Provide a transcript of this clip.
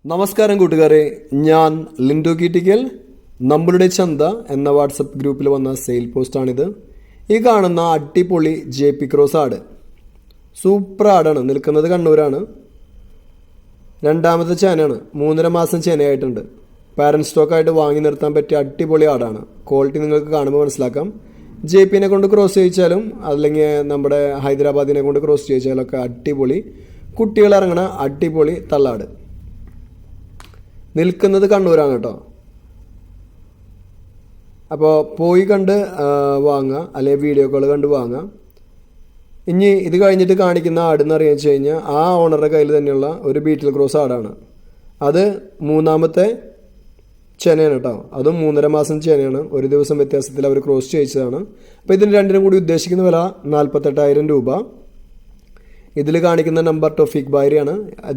നമസ്കാരം കൂട്ടുകാരെ, ഞാൻ ലിൻഡോ കീറ്റിക്കൽ. നമ്മളുടെ ചന്ത എന്ന വാട്സപ്പ് ഗ്രൂപ്പിൽ വന്ന സെയിൽ പോസ്റ്റാണിത്. ഈ കാണുന്ന അടിപൊളി JP ക്രോസ് ആട് സൂപ്പർ ആടാണ്. നിൽക്കുന്നത് കണ്ണൂരാണ്. രണ്ടാമത്തെ ചേനയാണ്. 3.5 മാസം ചേനയായിട്ടുണ്ട്. പാരൻറ് സ്റ്റോക്കായിട്ട് വാങ്ങി നിർത്താൻ പറ്റിയ അടിപൊളി ആടാണ്. ക്വാളിറ്റി നിങ്ങൾക്ക് കാണുമ്പോൾ മനസ്സിലാക്കാം. JPനെ കൊണ്ട് ക്രോസ് ചെയ്യിച്ചാലും അല്ലെങ്കിൽ നമ്മുടെ ഹൈദരാബാദിനെ കൊണ്ട് ക്രോസ് ചെയ്യിച്ചാലൊക്കെ അടിപൊളി കുട്ടികൾ ഇറങ്ങണ അടിപൊളി തള്ളാട്. നിൽക്കുന്നത് കണ്ണൂരാണ് കേട്ടോ. അപ്പോൾ പോയി കണ്ട് വാങ്ങുക, അല്ലെങ്കിൽ വീഡിയോ കോൾ കണ്ട് വാങ്ങുക. ഇനി ഇത് കഴിഞ്ഞിട്ട് കാണിക്കുന്ന ആടെന്ന് അറിയിച്ചു കഴിഞ്ഞാൽ ആ ഓണറുടെ കയ്യിൽ തന്നെയുള്ള ഒരു ബീറ്റിൽ ക്രോസ് ആടാണ്. അത് 3-ാമത്തെ ചേനയാണ് കേട്ടോ. അതും 3.5 മാസം ചേനയാണ്. ഒരു ദിവസം വ്യത്യാസത്തിൽ അവർ ക്രോസ് ചെയ്യിച്ചതാണ്. അപ്പോൾ ഇതിന് രണ്ടിനും കൂടി ഉദ്ദേശിക്കുന്ന വില 48,000 രൂപ. ഇതിൽ കാണിക്കുന്ന നമ്പർ ടോഫിക് ബാരിയാണ്.